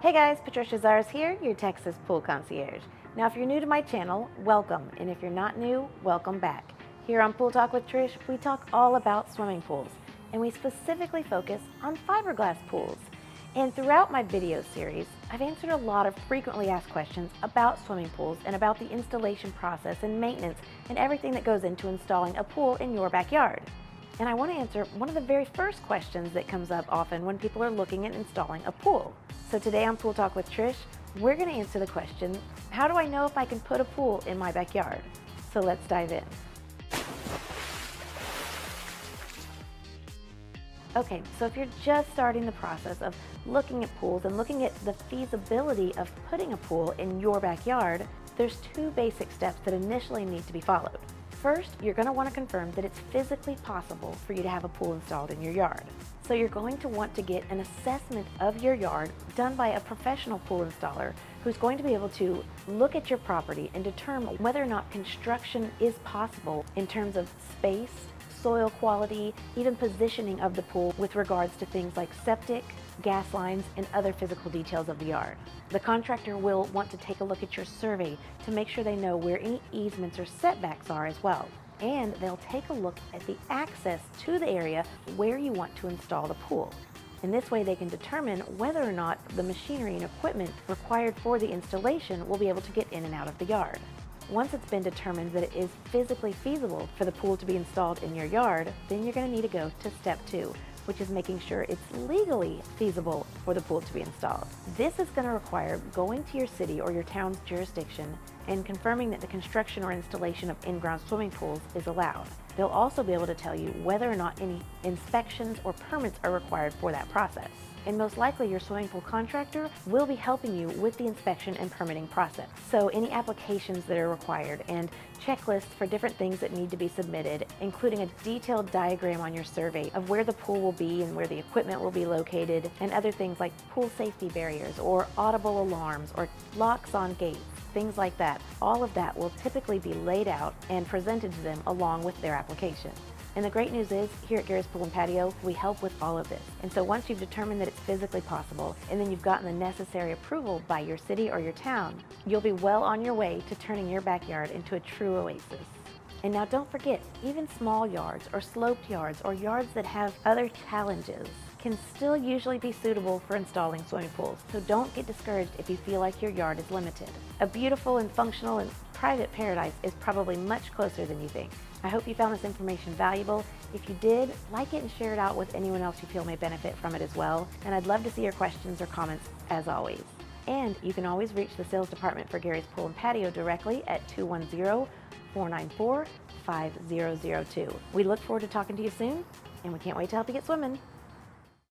Hey guys, Patricia Zars here, your Texas pool concierge. Now if you're new to my channel, welcome, and if you're not new, welcome back. Here on Pool Talk with Trish, we talk all about swimming pools, and we specifically focus on fiberglass pools. And throughout my video series, I've answered a lot of frequently asked questions about swimming pools and about the installation process and maintenance and everything that goes into installing a pool in your backyard. And I want to answer one of the very first questions that comes up often when people are looking at installing a pool. So today on Pool Talk with Trish, we're going to answer the question, how do I know if I can put a pool in my backyard? So let's dive in. Okay, so if you're just starting the process of looking at pools and looking at the feasibility of putting a pool in your backyard, there's two basic steps that initially need to be followed. First, you're going to want to confirm that it's physically possible for you to have a pool installed in your yard. So you're going to want to get an assessment of your yard done by a professional pool installer who's going to be able to look at your property and determine whether or not construction is possible in terms of space, soil quality, even positioning of the pool with regards to things like septic, gas lines, and other physical details of the yard. The contractor will want to take a look at your survey to make sure they know where any easements or setbacks are as well. And they'll take a look at the access to the area where you want to install the pool. In this way, they can determine whether or not the machinery and equipment required for the installation will be able to get in and out of the yard. Once it's been determined that it is physically feasible for the pool to be installed in your yard, then you're going to need to go to step 2, which is making sure it's legally feasible for the pool to be installed. This is going to require going to your city or your town's jurisdiction and confirming that the construction or installation of in-ground swimming pools is allowed. They'll also be able to tell you whether or not any inspections or permits are required for that process. And most likely your swimming pool contractor will be helping you with the inspection and permitting process. So any applications that are required and checklists for different things that need to be submitted, including a detailed diagram on your survey of where the pool will be and where the equipment will be located, and other things like pool safety barriers or audible alarms or locks on gates, things like that. All of that will typically be laid out and presented to them along with their application. And the great news is, here at Gary's Pool and Patio, we help with all of this. And so once you've determined that it's physically possible, and then you've gotten the necessary approval by your city or your town, you'll be well on your way to turning your backyard into a true oasis. And now don't forget, even small yards or sloped yards or yards that have other challenges can still usually be suitable for installing swimming pools. So don't get discouraged if you feel like your yard is limited. A beautiful and functional and private paradise is probably much closer than you think. I hope you found this information valuable. If you did, like it and share it out with anyone else you feel may benefit from it as well. And I'd love to see your questions or comments as always. And you can always reach the sales department for Gary's Pool and Patio directly at 210-494-5002. We look forward to talking to you soon, and we can't wait to help you get swimming.